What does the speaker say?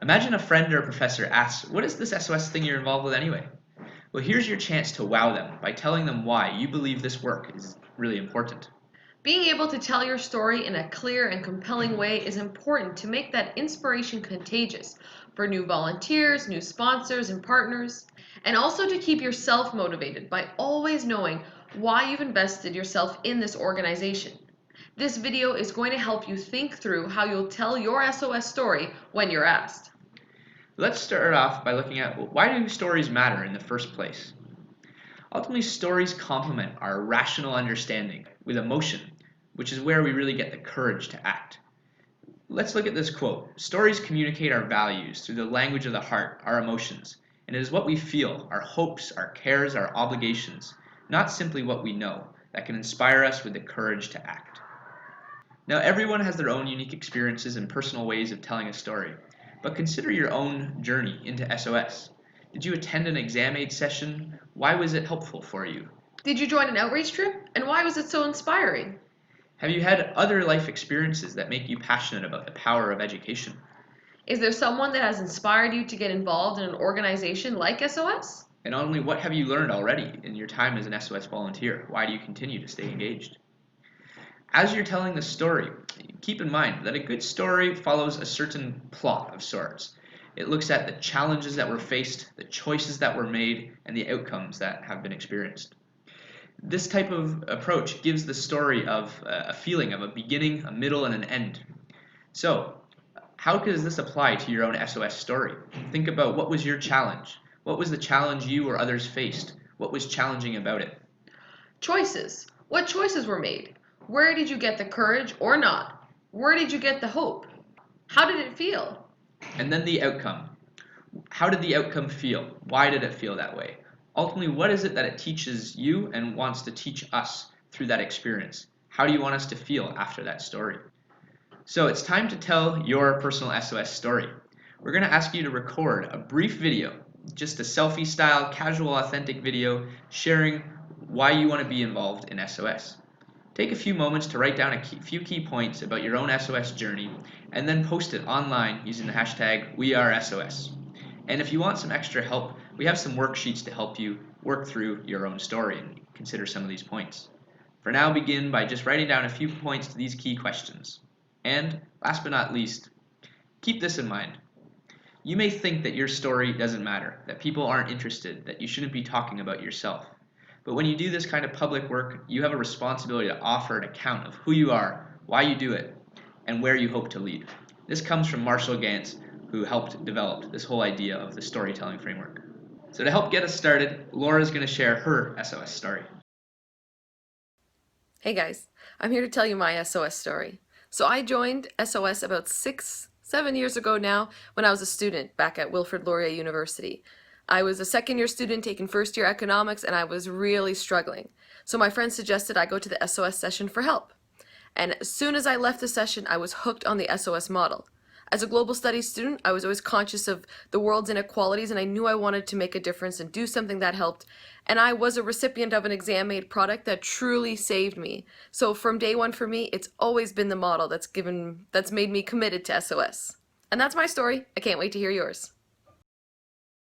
Imagine a friend or a professor asks, "What is this SOS thing you're involved with anyway?" Well, here's your chance to wow them by telling them why you believe this work is really important. Being able to tell your story in a clear and compelling way is important to make that inspiration contagious for new volunteers, new sponsors, and partners, and also to keep yourself motivated by always knowing why you've invested yourself in this organization. This video is going to help you think through how you'll tell your SOS story when you're asked. Let's start off by looking at why do stories matter in the first place? Ultimately, stories complement our rational understanding with emotion, which is where we really get the courage to act. Let's look at this quote. Stories communicate our values through the language of the heart, our emotions, and it is what we feel, our hopes, our cares, our obligations, not simply what we know, that can inspire us with the courage to act. Now, everyone has their own unique experiences and personal ways of telling a story, but consider your own journey into SOS. Did you attend an exam aid session? Why was it helpful for you? Did you join an outreach trip? And why was it so inspiring? Have you had other life experiences that make you passionate about the power of education? Is there someone that has inspired you to get involved in an organization like SOS? And not only what have you learned already in your time as an SOS volunteer? Why do you continue to stay engaged? As you're telling the story, keep in mind that a good story follows a certain plot of sorts. It looks at the challenges that were faced, the choices that were made, and the outcomes that have been experienced. This type of approach gives the story of a feeling of a beginning, a middle, and an end. So, how does this apply to your own SOS story? Think about what was your challenge? What was the challenge you or others faced? What was challenging about it? Choices. What choices were made? Where did you get the courage or not? Where did you get the hope? How did it feel? And then the outcome. How did the outcome feel? Why did it feel that way? Ultimately, what is it that it teaches you and wants to teach us through that experience? How do you want us to feel after that story? So it's time to tell your personal SOS story. We're going to ask you to record a brief video, just a selfie style, casual, authentic video sharing why you want to be involved in SOS. Take a few moments to write down a few key points about your own SOS journey and then post it online using the hashtag #WeAreSOS. And if you want some extra help, we have some worksheets to help you work through your own story and consider some of these points. For now, begin by just writing down a few points to these key questions. And last but not least, keep this in mind. You may think that your story doesn't matter, that people aren't interested, that you shouldn't be talking about yourself. But when you do this kind of public work, you have a responsibility to offer an account of who you are, why you do it, and where you hope to lead. This comes from Marshall Gantz, who helped develop this whole idea of the storytelling framework. So to help get us started, Laura's going to share her SOS story. Hey guys, I'm here to tell you my SOS story. So I joined SOS about 7 years ago now when I was a student back at Wilfrid Laurier University. I was a second-year student taking first-year economics and I was really struggling. So my friend suggested I go to the SOS session for help. And as soon as I left the session, I was hooked on the SOS model. As a global studies student, I was always conscious of the world's inequalities and I knew I wanted to make a difference and do something that helped. And I was a recipient of an exam-aid product that truly saved me. So from day one for me, it's always been the model that's made me committed to SOS. And that's my story. I can't wait to hear yours.